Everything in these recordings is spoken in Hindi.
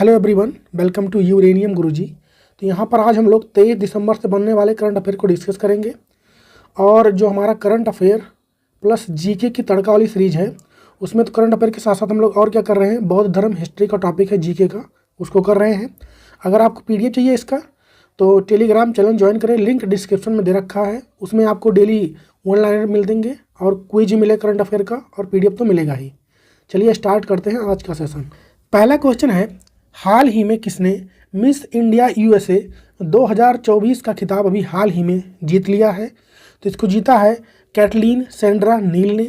Hello everyone, welcome to uranium Guruji. तो यहाँ पर आज हम लोग 23 दिसंबर से बनने वाले करंट अफेयर को डिस्कस करेंगे। और जो हमारा करंट अफेयर प्लस जीके की तड़का वाली सीरीज है, उसमें तो करंट अफेयर के साथ साथ हम लोग और क्या कर रहे हैं, बौद्ध धर्म हिस्ट्री का टॉपिक है जीके का, उसको कर रहे हैं। अगर आपको पीडीएफ चाहिए इसका तो टेलीग्राम चैनल ज्वाइन करें, लिंक डिस्क्रिप्शन में दे रखा है। उसमें आपको डेली वन लाइनर मिल देंगे और क्विज मिले करंट अफेयर का, और पीडीएफ तो मिलेगा ही। चलिए स्टार्ट करते हैं आज का सेशन। पहला क्वेश्चन है, हाल ही में किसने मिस इंडिया यूएसए 2024 का खिताब अभी हाल ही में जीत लिया है? तो इसको जीता है कैटलीन सेंड्रा नील ने।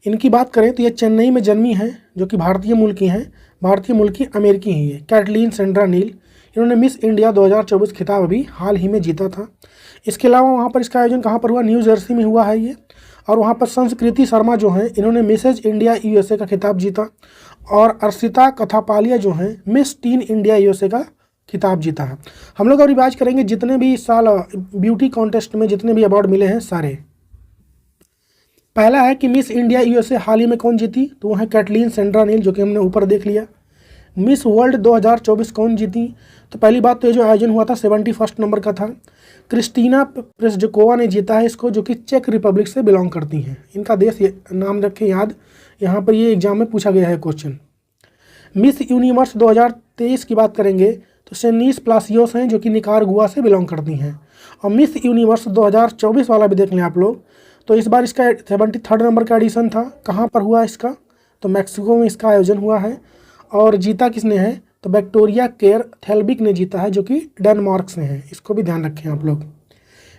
इनकी बात करें तो ये चेन्नई में जन्मी हैं, जो कि भारतीय मूल की हैं, भारतीय मूल की अमेरिकी ही है, कैटलीन सेंड्रा नील। इन्होंने मिस इंडिया 2024 खिताब अभी हाल ही में जीता था। इसके अलावा वहाँ पर इसका आयोजन कहाँ पर हुआ, न्यू जर्सी में हुआ है ये। और वहाँ पर संस्कृति शर्मा जो हैं, इन्होंने मिसेज इंडिया यूएसए का खिताब जीता। और अर्शिता कथापालिया जो हैं, मिस टीन इंडिया यूएसए का खिताब जीता है। हम लोग अब रिवाइज करेंगे जितने भी इस साल ब्यूटी कॉन्टेस्ट में जितने भी अवार्ड मिले हैं सारे। पहला है कि मिस इंडिया यूएसए हाल ही में कौन जीती, तो वो है कैटलीन सेंड्रा नील, जो कि हमने ऊपर देख लिया। मिस वर्ल्ड 2024 कौन जीती, तो पहली बात तो ये जो आयोजन हुआ था 71 नंबर का था, क्रिस्टीना प्रेस्जकोवा ने जीता है इसको, जो कि चेक रिपब्लिक से बिलोंग करती हैं। इनका देश नाम रखें याद, यहाँ पर ये एग्जाम में पूछा गया है क्वेश्चन। मिस यूनिवर्स 2023 की बात करेंगे तो सेनीस प्लासियोस हैं, जो कि निकारागुआ से बिलोंग करती हैं। और मिस यूनिवर्स 2024 वाला भी देख लें आप लोग, तो इस बार इसका 73 नंबर का एडिशन था। कहाँ पर हुआ इसका, तो मैक्सिको में इसका आयोजन हुआ है। और जीता किसने है, तो विक्टोरिया केर थेल्बिक ने जीता है, जो कि डेनमार्क से हैं। इसको भी ध्यान रखें आप लोग।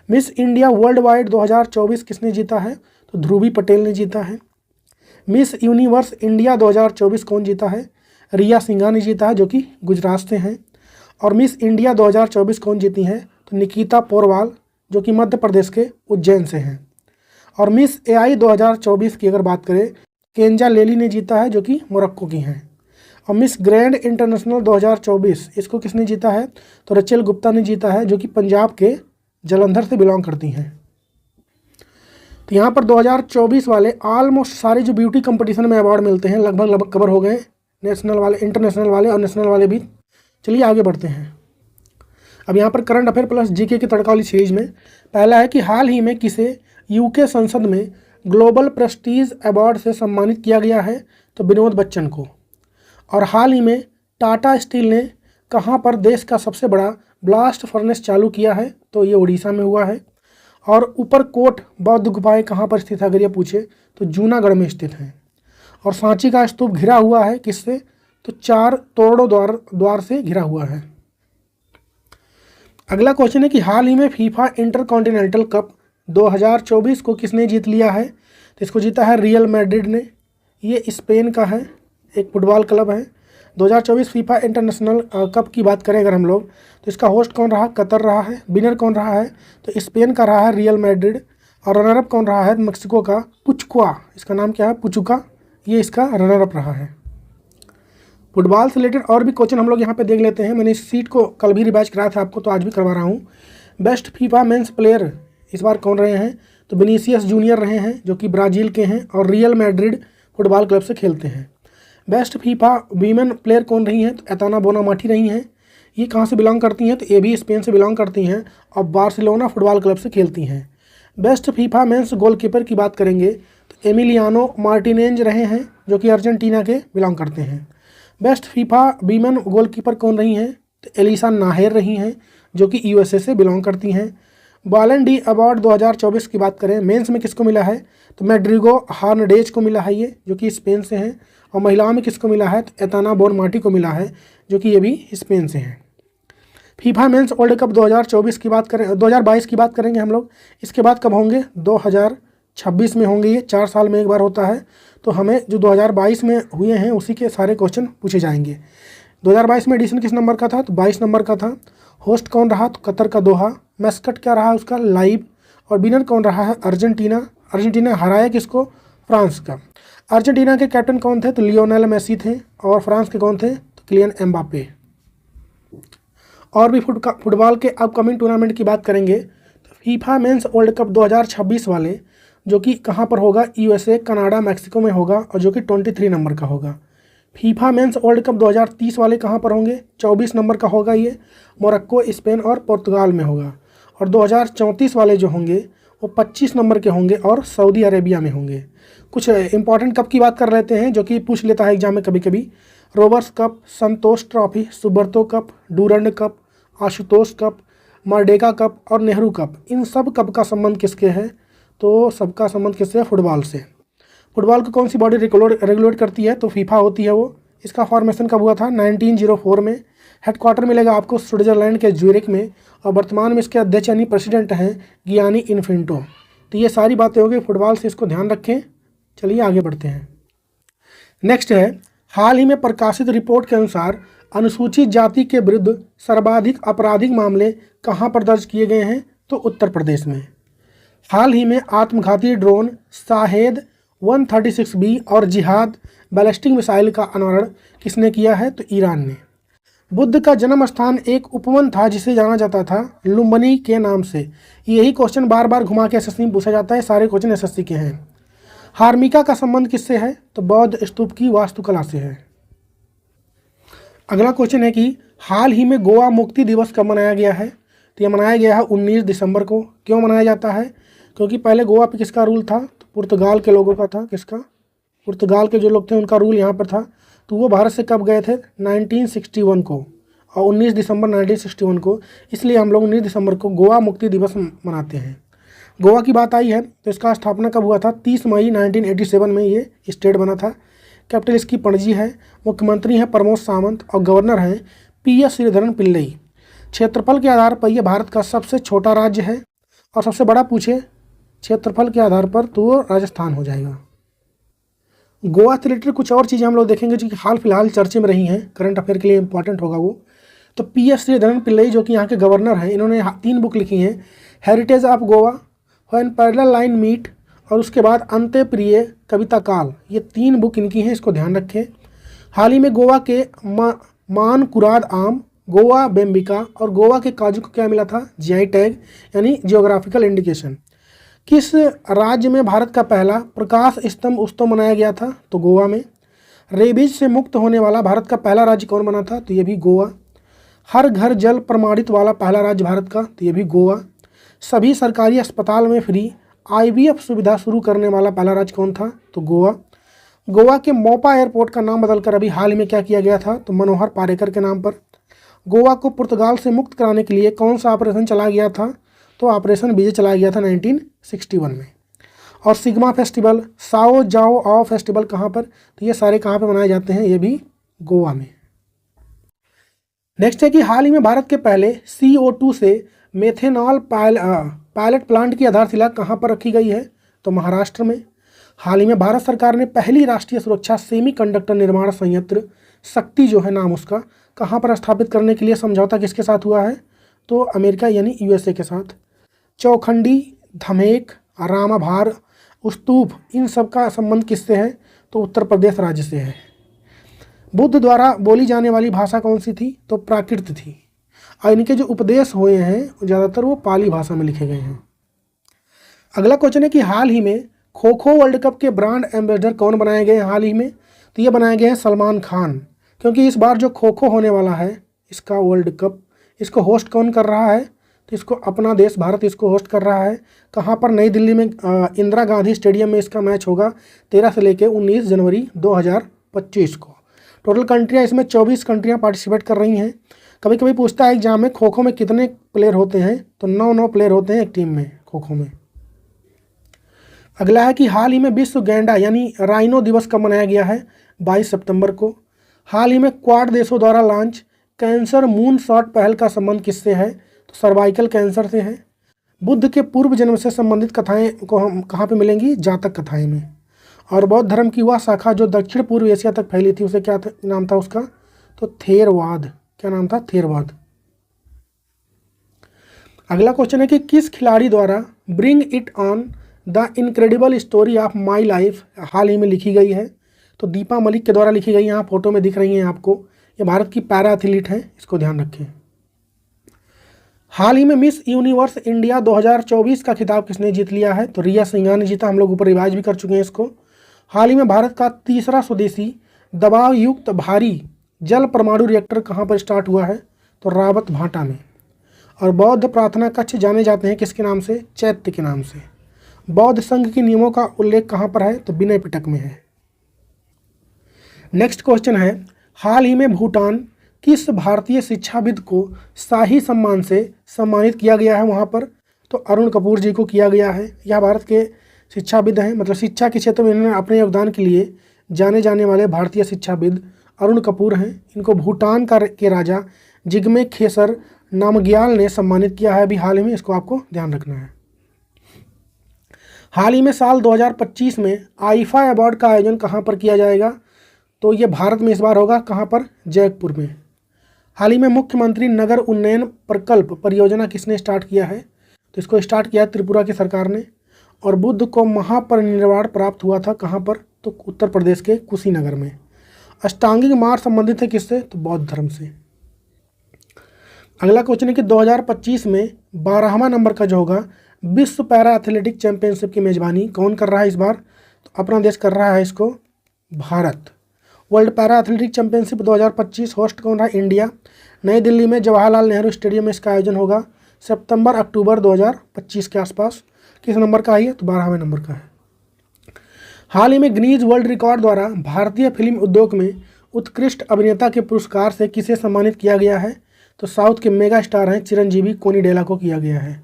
मिस इंडिया वर्ल्ड वाइड 2024 किसने जीता है, तो ध्रुवी पटेल ने जीता है। मिस यूनिवर्स इंडिया 2024 कौन जीता है, रिया सिंघा ने जीता है, जो कि गुजरात से हैं। और मिस इंडिया 2024 कौन जीती हैं, तो निकिता पोरवाल, जो कि मध्य प्रदेश के उज्जैन से हैं। और मिस एआई 2024 की अगर बात करें, केंजा लेली ने जीता है, जो कि मोरक्को की हैं। और मिस ग्रैंड इंटरनेशनल 2024 इसको किसने जीता है, तो रचेल गुप्ता ने जीता है, जो कि पंजाब के जलंधर से बिलोंग करती हैं। तो यहाँ पर 2024 वाले ऑलमोस्ट सारे जो ब्यूटी कंपटीशन में अवार्ड मिलते हैं लगभग कवर हो गए, नेशनल वाले, इंटरनेशनल वाले और नेशनल वाले भी। चलिए आगे बढ़ते हैं। अब यहाँ पर करंट अफेयर प्लस जीके की तड़का वाली सीरीज में पहला है कि हाल ही में किसे यूके संसद में ग्लोबल प्रेस्टीज अवार्ड से सम्मानित किया गया है, तो विनोद बच्चन को। और हाल ही में टाटा स्टील ने कहाँ पर देश का सबसे बड़ा ब्लास्ट फर्नेस चालू किया है, तो ये उड़ीसा में हुआ है। और ऊपरकोट बौद्ध गुफाएं कहाँ पर स्थित है अगर ये पूछे, तो जूनागढ़ में स्थित हैं। और सांची का स्तूप घिरा हुआ है किससे, तो 4 तोड़ो द्वार से घिरा हुआ है। अगला क्वेश्चन है कि हाल ही में फीफा इंटरकॉन्टिनेंटल कप 2024 को किसने जीत लिया है, तो इसको जीता है रियल मैड्रिड ने। ये स्पेन का है, एक फुटबॉल क्लब है। 2024 फीफा इंटरनेशनल कप की बात करें अगर हम लोग, तो इसका होस्ट कौन रहा, कतर रहा है। विनर कौन रहा है, तो स्पेन का रहा है रियल मैड्रिड। और रनरअप कौन रहा है, मेक्सिको का पुचकुआ, इसका नाम क्या है, पुचुका, ये इसका रनरअप रहा है। फुटबॉल से रिलेटेड और भी क्वेश्चन हम लोग यहाँ पे देख लेते हैं। मैंने इस सीट को कल भी रिवाइज कराया था आपको, तो आज भी करवा रहा हूँ। बेस्ट फीफा मेंस प्लेयर इस बार कौन रहे हैं, तो विनीसियस जूनियर रहे हैं, जो कि ब्राज़ील के हैं और रियल मैड्रिड फुटबॉल क्लब से खेलते हैं। बेस्ट फीफा वीमेन प्लेयर कौन रही हैं, तो एताना बोनामाटी रही हैं। ये कहाँ से बिलोंग करती हैं, तो ये भी स्पेन से बिलोंग करती हैं और बार्सिलोना फुटबॉल क्लब से खेलती हैं। बेस्ट फीफा मेंस गोलकीपर की बात करेंगे तो एमिलियानो मार्टिनेज रहे हैं, जो कि अर्जेंटीना के बिलोंग करते हैं। बेस्ट फीफा वीमेन गोलकीपर कौन रही हैं, तो एलिसा नाहेर रही हैं, जो कि यूएसए से बिलोंग करती हैं। बॉलन डी अवार्ड 2024 की बात करें, मेंस में किसको मिला है, तो मैड्रिगो हार्नडेज को मिला है ये, जो कि स्पेन से हैं। और महिलाओं में किसको मिला है, तो एताना बोनमाटी को मिला है, जो कि ये भी स्पेन से हैं। फीफा मेंस वर्ल्ड कप 2024 की बात करें, 2022 की बात करेंगे हम लोग। इसके बाद कब होंगे, 2026 में होंगे, ये 4 साल में एक बार होता है। तो हमें जो 2022 में हुए हैं उसी के सारे क्वेश्चन पूछे जाएंगे। 2022 में एडिशन किस नंबर का था, तो 22 नंबर का था। होस्ट कौन रहा, तो कतर का दोहा। मैस्कट क्या रहा उसका, लाइव। और विनर कौन रहा है, अर्जेंटीना। अर्जेंटीना हराया किसको, फ्रांस का। अर्जेंटीना के कैप्टन कौन थे, तो लियोनेल मेसी थे। और फ्रांस के कौन थे, तो किलियन एम्बापे। और भी फुटबॉल के अपकमिंग टूर्नामेंट की बात करेंगे तो फीफा मेंस वर्ल्ड कप 2026 वाले, जो कि कहाँ पर होगा, यूएसए, कनाडा, मैक्सिको में होगा, और जो कि 23 नंबर का होगा। फीफा मेंस वर्ल्ड कप 2030 वाले कहाँ पर होंगे? 24 नंबर का होगा ये, मोरक्को, स्पेन और पुर्तगाल में होगा। और 2034 वाले जो होंगे वो 25 नंबर के होंगे और सऊदी अरेबिया में होंगे। कुछ इंपॉर्टेंट कप की बात कर लेते हैं जो कि पूछ लेता है एग्जाम में कभी कभी। Rovers Cup, Santosh Trophy, Subroto Cup, Durand Cup, Ashutosh Cup, Merdeka Cup और नेहरू कप, इन सब कप का संबंध किसके है? तो सबका संबंध किससे है? फुटबॉल से। फुटबॉल को कौन सी बॉडी रेगुलेट करती है? तो फीफा होती है वो। इसका फॉर्मेशन कब हुआ था? 1904 में। हेडक्वार्टर मिलेगा आपको स्विट्जरलैंड के ज्यूरिख में और वर्तमान में इसके अध्यक्ष यानी प्रेसिडेंट हैं गियानी इन्फेंटो। तो ये सारी बातें हो गई फुटबॉल से, इसको ध्यान रखें। चलिए आगे बढ़ते हैं। नेक्स्ट है, हाल ही में प्रकाशित रिपोर्ट के अनुसार अनुसूचित जाति के विरुद्ध सर्वाधिक आपराधिक मामले कहाँ पर दर्ज किए गए हैं? तो उत्तर प्रदेश में। हाल ही में आत्मघाती ड्रोन शाहेद 136B और जिहाद बैलिस्टिक मिसाइल का अनावरण किसने किया है? तो ईरान ने। बुद्ध का जन्म स्थान एक उपवन था जिसे जाना जाता था लुम्बिनी के नाम से। यही क्वेश्चन बार बार घुमा के एसएससी में पूछा जाता है, सारे क्वेश्चन एसएससी के हैं। हार्मिका का संबंध किससे है? तो बौद्ध स्तूप की वास्तुकला से है। अगला क्वेश्चन है कि हाल ही में गोवा मुक्ति दिवस कब मनाया गया है? तो यह मनाया गया है 19 दिसंबर को। क्यों मनाया जाता है? क्योंकि पहले गोवा पे किसका रूल था? तो पुर्तगाल के लोगों का था। किसका? पुर्तगाल के जो लोग थे उनका रूल यहाँ पर था। तो वो भारत से कब गए थे? 1961 को, और 19 दिसंबर 1961 को, इसलिए हम लोग 19 दिसंबर को गोवा मुक्ति दिवस मनाते हैं। गोवा की बात आई है तो इसका स्थापना कब हुआ था? 30 मई 1987 में ये स्टेट बना था। कैपिटल इसकी पणजी है। मुख्यमंत्री हैं प्रमोद सावंत और गवर्नर हैं PS श्रीधरन पिल्लई। क्षेत्रफल के आधार पर यह भारत का सबसे छोटा राज्य है और सबसे बड़ा पूछे क्षेत्रफल के आधार पर तो वो राजस्थान हो जाएगा। गोवा से रिलेटेड कुछ और चीज़ें हम लोग देखेंगे जो कि हाल फिलहाल चर्चे में रही हैं, करंट अफेयर के लिए इंपॉर्टेंट होगा वो। तो PS श्रीधरन पिल्लई जो कि यहाँ के गवर्नर हैं, इन्होंने 3 बुक लिखी हैं, heritage of Goa, when parallel line meet और उसके बाद अंत्य प्रिय कविता काल। ये 3 बुक इनकी हैं, इसको ध्यान रखें। हाल ही में गोवा के मान कुराद आम, गोवा बेम्बिका और गोवा के काजू को क्या मिला था? GI टैग यानी जियोग्राफिकल इंडिकेशन। किस राज्य में भारत का पहला प्रकाश स्तंभ उत्सव मनाया गया था? तो गोवा में। रेबीज से मुक्त होने वाला भारत का पहला राज्य कौन बना था? तो ये भी गोवा। हर घर जल प्रमाणित वाला पहला राज्य भारत का? तो ये भी गोवा। सभी सरकारी अस्पताल में फ्री IVF सुविधा शुरू करने वाला पहला राज्य कौन था? तो गोवा। गोवा के मोपा एयरपोर्ट का नाम बदलकर अभी हाल ही में क्या किया गया था? तो मनोहर पारेकर के नाम पर। गोवा को पुर्तगाल से मुक्त कराने के लिए कौन सा ऑपरेशन चलाया गया था? तो ऑपरेशन विजय चलाया गया था 1961 में। और सिग्मा फेस्टिवल, साओ जाओ आओ फेस्टिवल कहाँ पर? तो ये सारे कहाँ पर मनाए जाते हैं? ये भी गोवा में। नेक्स्ट है कि हाल ही में भारत के पहले CO2 से मेथेनॉल पायलट प्लांट की आधारशिला कहाँ पर रखी गई है? तो महाराष्ट्र में। हाल ही में भारत सरकार ने पहली राष्ट्रीय सुरक्षा सेमीकंडक्टर निर्माण संयंत्र शक्ति जो है नाम उसका, कहाँ पर स्थापित करने के लिए समझौता किसके साथ हुआ है? तो अमेरिका यानी USA के साथ। चौखंडी, धमेक, रामाभार, स्तूप, इन सब का संबंध किससे है? तो उत्तर प्रदेश राज्य से है। बुद्ध द्वारा बोली जाने वाली भाषा कौन सी थी? तो प्राकृत थी। और इनके जो उपदेश हुए हैं ज़्यादातर वो पाली भाषा में लिखे गए हैं। अगला क्वेश्चन है कि हाल ही में खो खो वर्ल्ड कप के ब्रांड एम्बेसडर कौन बनाए गए हैं हाल ही में? तो ये बनाए गए हैं सलमान खान, क्योंकि इस बार जो खो खो होने वाला है इसका वर्ल्ड कप, इसको होस्ट कौन कर रहा है? तो इसको अपना देश भारत इसको होस्ट कर रहा है। कहाँ पर? नई दिल्ली में इंदिरा गांधी स्टेडियम में इसका मैच होगा 13 से लेकर 19 जनवरी 2025 को। टोटल कंट्रियाँ इसमें 24 कंट्रियाँ पार्टिसिपेट कर रही हैं। कभी कभी पूछता है एग्जाम में खो खो में कितने प्लेयर होते हैं? तो 9 प्लेयर होते हैं एक टीम में खो खो में। अगला है कि हाल ही में विश्व गैंडा यानी राइनो दिवस कब मनाया गया है? 22 सितंबर को। हाल ही में क्वाड देशों द्वारा लॉन्च कैंसर मून शॉट पहल का संबंध किससे है? तो सर्वाइकल कैंसर से है। बुद्ध के पूर्व जन्म से संबंधित कथाएं को हम कहाँ पे मिलेंगी? जातक कथाएं में। और बौद्ध धर्म की वह शाखा जो दक्षिण पूर्व एशिया तक फैली थी उसे क्या नाम था उसका? तो थेरवाद। क्या नाम था? थेरवाद। अगला क्वेश्चन है कि किस खिलाड़ी द्वारा bring it on the incredible story of my life हाल ही में लिखी गई है? तो दीपा मलिक के द्वारा लिखी गई। यहाँ फोटो में दिख रही हैं आपको, ये भारत की पैरा एथलीट हैं, इसको ध्यान रखें। हाल ही में मिस यूनिवर्स इंडिया 2024 का खिताब किसने जीत लिया है? तो रिया सिंघा ने जीता। हम लोग ऊपर रिवाइज भी कर चुके हैं इसको। हाल ही में भारत का तीसरा स्वदेशी दबाव युक्त भारी जल परमाणु रिएक्टर कहाँ पर स्टार्ट हुआ है? तो रावत भाटा में। और बौद्ध प्रार्थना कक्ष जाने जाते हैं किसके नाम से? चैत्य के नाम से। बौद्ध संघ के नियमों का उल्लेख कहाँ पर है? तो विनय पिटक में है। नेक्स्ट क्वेश्चन है, हाल ही में भूटान किस भारतीय शिक्षाविद को शाही सम्मान से सम्मानित किया गया है वहाँ पर? तो अरुण कपूर जी को किया गया है। यह भारत के शिक्षाविद हैं, मतलब शिक्षा के क्षेत्र में इन्होंने अपने योगदान के लिए जाने जाने वाले भारतीय शिक्षाविद अरुण कपूर हैं। इनको भूटान के राजा जिग्मे खेसर नामग्याल ने सम्मानित किया है अभी हाल ही में, इसको आपको ध्यान रखना है। हाल ही में साल 2025 में आईफा अवार्ड का आयोजन कहाँ पर किया जाएगा? तो ये भारत में इस बार होगा, कहाँ पर? जयपुर में। हाल ही में मुख्यमंत्री नगर उन्नयन प्रकल्प परियोजना किसने स्टार्ट किया है? तो इसको स्टार्ट किया त्रिपुरा की सरकार ने। और बुद्ध को महापरिनिर्वाण प्राप्त हुआ था कहाँ पर? तो उत्तर प्रदेश के कुशीनगर में। अष्टांगिक मार्ग संबंधित है किससे? तो बौद्ध धर्म से। अगला क्वेश्चन है कि 2025 में 12वां नंबर का जो होगा विश्व पैरा एथलेटिक चैंपियनशिप की मेजबानी कौन कर रहा है इस बार? तो अपना देश कर रहा है इसको, Bharat. World para athletic championship 2025 host कौन रहा? इंडिया। नई दिल्ली में जवाहरलाल नेहरू स्टेडियम में इसका आयोजन होगा सितंबर अक्टूबर 2025 के आसपास। किस नंबर का है? तो 12वें नंबर का है। हाल ही में गिनीज वर्ल्ड रिकॉर्ड द्वारा भारतीय फिल्म उद्योग में उत्कृष्ट अभिनेता के पुरस्कार से किसे सम्मानित किया गया है? तो साउथ के मेगा स्टार हैं चिरंजीवी कोनिडेला को किया गया है।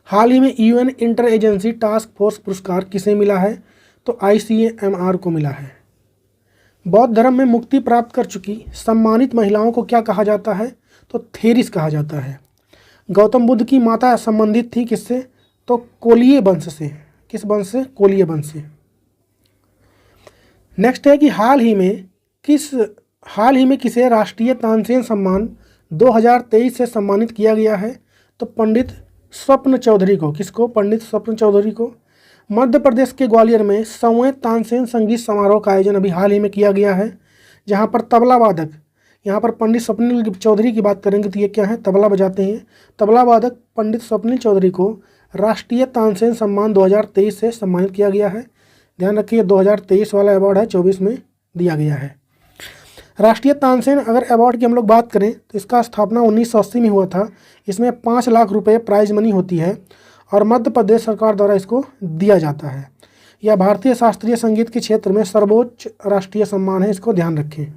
हाल ही में UN inter agency task force पुरस्कार किसे मिला है? तो ICMR को मिला है। बौद्ध धर्म में मुक्ति प्राप्त कर चुकी सम्मानित महिलाओं को क्या कहा जाता है? तो थेरिस कहा जाता है। गौतम बुद्ध की माता संबंधित थी किससे? तो कोलिय वंश से। किस वंश से? कोलिय वंश से। नेक्स्ट है कि हाल ही में किसे राष्ट्रीय तानसेन सम्मान 2023 से सम्मानित किया गया है? तो पंडित स्वप्न चौधरी को। किसको? पंडित स्वप्न चौधरी को। मध्य प्रदेश के ग्वालियर में 100वें तानसेन संगीत समारोह का आयोजन अभी हाल ही में किया गया है, जहां पर तबला वादक, यहाँ पर पंडित स्वप्निल चौधरी की बात करेंगे तो ये क्या है? तबला बजाते हैं। तबला वादक पंडित स्वप्निल चौधरी को राष्ट्रीय तानसेन सम्मान 2023 से सम्मानित किया गया है। ध्यान रखिए 2023 वाला अवार्ड है, 24 में दिया गया है। राष्ट्रीय तानसेन अगर अवार्ड की हम लोग बात करें तो इसका स्थापना 1980 में हुआ था। इसमें 5 लाख रुपए प्राइज मनी होती है और मध्य प्रदेश सरकार द्वारा इसको दिया जाता है। यह भारतीय शास्त्रीय संगीत के क्षेत्र में सर्वोच्च राष्ट्रीय सम्मान है, इसको ध्यान रखें।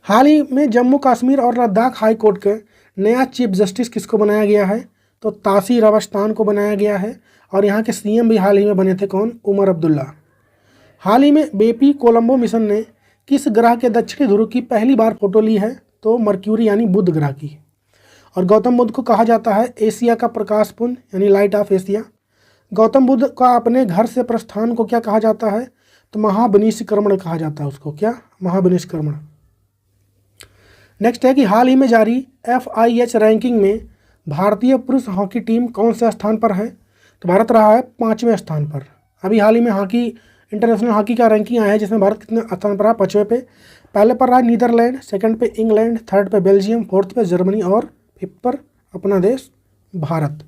हाल ही में जम्मू कश्मीर और लद्दाख हाई कोर्ट के नया चीफ जस्टिस किसको बनाया गया है? तो तासीर अवस्थान को बनाया गया है। और यहाँ के CM भी हाल ही में बने थे, कौन? उमर अब्दुल्ला। हाल ही में बेपी कोलंबो मिशन ने किस ग्रह के दक्षिणी ध्रुव की पहली बार फोटो ली है? तो मर्क्यूरी यानी बुध ग्रह की। और गौतम बुद्ध को कहा जाता है एशिया का प्रकाश पुंज यानी light of Asia. Gautam Buddha का अपने घर से प्रस्थान को क्या कहा जाता है? तो महाविनिष्क्रमण कहा जाता है उसको। क्या? महाविनिष्क्रमण। नेक्स्ट है कि हाल ही में जारी FIH रैंकिंग में भारतीय पुरुष हॉकी टीम कौन से स्थान पर है? तो भारत रहा है 5वें स्थान पर। अभी हाल ही में हॉकी इंटरनेशनल हॉकी का रैंकिंग आया है जिसमें भारत कितने स्थान पर रहा? 5वें पे। पहले पर रहा नीदरलैंड, सेकंड पे इंग्लैंड, थर्ड पे बेल्जियम, फोर्थ पे जर्मनी और फिफ्थ पर अपना देश भारत।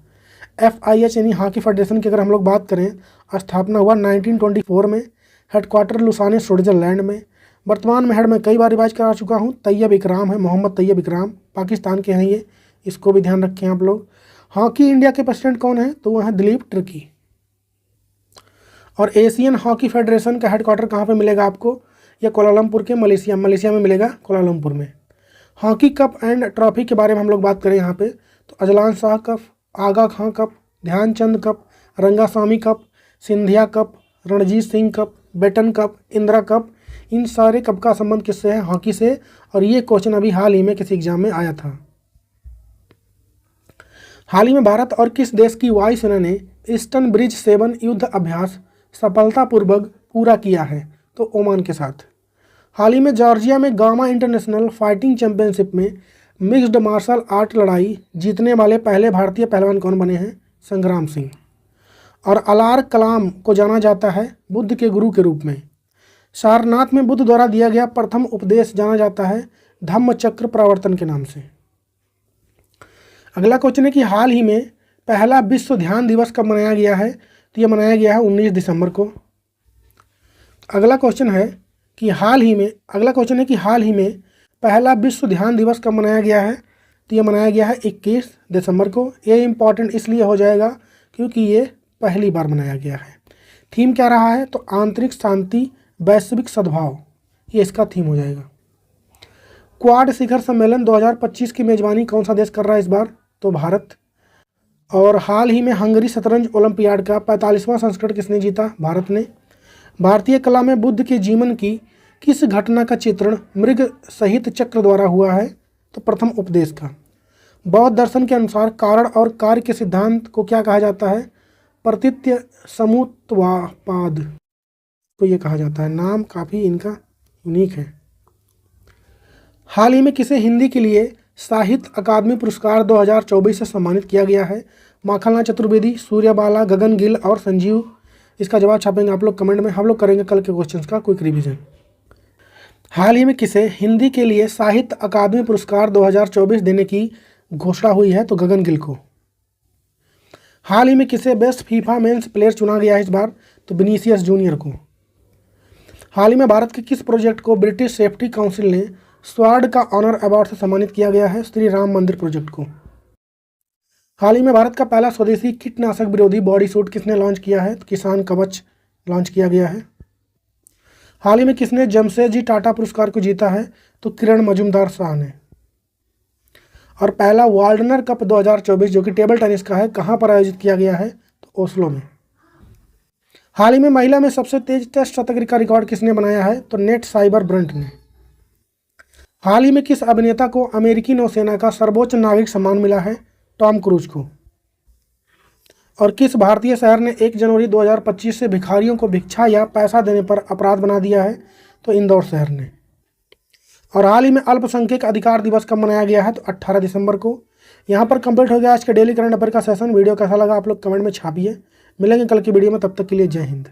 FIH यानी हॉकी फेडरेशन की अगर हम लोग बात करें, स्थापना हुआ 1924 में। हेडक्वार्टर लुसाने स्विट्जरलैंड में। वर्तमान में हेड में कई बार रिवाइज करा चुका हूँ, तैयब इकराम है, मोहम्मद तैयब इकराम, पाकिस्तान के हैं ये, इसको भी ध्यान रखें आप लोग। हॉकी इंडिया के प्रेसिडेंट कौन है? तो वो है दिलीप ट्रिकी। और एशियन हॉकी फेडरेशन का हेडक्वार्टर कहाँ पे मिलेगा आपको? या कोलालमपुर के मलेशिया में मिलेगा, कोलालमपुर में। हॉकी कप एंड ट्रॉफी के बारे में हम लोग बात करें यहाँ पे तो Azlan Shah Cup, Aga Khan Cup, Dhyanchand Cup, Rangaswamy Cup, Scindia Cup, Ranjit Singh Cup, Beighton Cup, Indira Cup, इन सारे कप का संबंध किससे है? हॉकी से। और ये क्वेश्चन अभी हाल ही में किसी एग्जाम में आया था। हाल ही में भारत और किस देश की वायुसेना ने ईस्टर्न ब्रिज 7 युद्ध अभ्यास सफलतापूर्वक पूरा किया है? तो ओमान के साथ। हाल ही में जॉर्जिया में गामा इंटरनेशनल फाइटिंग चैंपियनशिप में मिक्स्ड मार्शल आर्ट लड़ाई जीतने वाले पहले भारतीय पहलवान कौन बने हैं? संग्राम सिंह। और अलार कलाम को जाना जाता है बुद्ध के गुरु के रूप में। सारनाथ में बुद्ध द्वारा दिया गया प्रथम उपदेश जाना जाता है धम्म चक्र प्रवर्तन के नाम से। अगला क्वेश्चन है कि हाल ही में पहला विश्व ध्यान दिवस कब मनाया गया है? तो यह मनाया गया है 19 दिसंबर को। अगला क्वेश्चन है कि हाल ही में, अगला क्वेश्चन है कि हाल ही में पहला विश्व ध्यान दिवस कब मनाया गया है? तो ये मनाया गया है 21 दिसंबर को। ये इम्पॉर्टेंट इसलिए हो जाएगा क्योंकि ये पहली बार मनाया गया है। थीम क्या रहा है? तो आंतरिक शांति, वैश्विक सद्भाव, ये इसका थीम हो जाएगा। क्वाड शिखर सम्मेलन 2025 की मेजबानी कौन सा देश कर रहा है इस बार? तो भारत। और हाल ही में हंगरी शतरंज ओलंपियाड का 45वां संस्करण किसने जीता? भारत ने। भारतीय कला में बुद्ध के जीवन की किस घटना का चित्रण मृग सहित चक्र द्वारा हुआ है? तो प्रथम उपदेश का। बौद्ध दर्शन के अनुसार कारण और कार्य के सिद्धांत को क्या कहा जाता है? प्रतीत्य समुत्वापाद को ये कहा जाता है। नाम काफ़ी इनका यूनिक है। हाल ही में किसे हिंदी के लिए साहित्य अकादमी पुरस्कार 2024 से सम्मानित किया गया है? माखनलाल चतुर्वेदी, सूर्यबाला, गगन गिल और संजीव। इसका जवाब छापेंगे आप लोग कमेंट में। हम लोग करेंगे कल के क्वेश्चंस का क्विक रिवीजन। हाल ही में किसे हिंदी के लिए साहित्य अकादमी पुरस्कार 2024 देने की घोषणा हुई है? तो गगन गिल को। हाल ही में किसे बेस्ट फीफा मेंस प्लेयर चुना गया है इस बार? तो विनीसियस जूनियर को। हाल ही में भारत के किस प्रोजेक्ट को ब्रिटिश सेफ्टी काउंसिल ने स्वॉर्ड का ऑनर अवार्ड से सम्मानित किया गया है? श्री राम मंदिर प्रोजेक्ट को। हाल ही में भारत का पहला स्वदेशी कीटनाशक विरोधी बॉडी सूट किसने लॉन्च किया है? तो किसान कवच लॉन्च किया गया है। हाल ही में किसने जमशेदजी टाटा पुरस्कार को जीता है? तो किरण मजूमदार शाह ने। और पहला वाल्डनर कप 2024 जो कि टेबल टेनिस का है, कहाँ पर आयोजित किया गया है? तो ओस्लो में। हाल ही में महिला में सबसे तेज टेस्ट शतक का रिकॉर्ड किसने बनाया है? तो नेट साइबर ब्रंट ने। हाल ही में किस अभिनेता को अमेरिकी नौसेना का सर्वोच्च नागरिक सम्मान मिला है? टॉम क्रूज को। और किस भारतीय शहर ने 1 जनवरी 2025 से भिखारियों को भिक्षा या पैसा देने पर अपराध बना दिया है? तो इंदौर शहर ने। और हाल ही में अल्पसंख्यक अधिकार दिवस कब मनाया गया है? तो 18 दिसंबर को। यहाँ पर कंप्लीट हो गया आज के डेली करंट अफेयर का सेशन। वीडियो कैसा लगा आप लोग कमेंट में छापिए। मिलेंगे कल की वीडियो में, तब तक के लिए जय हिंद।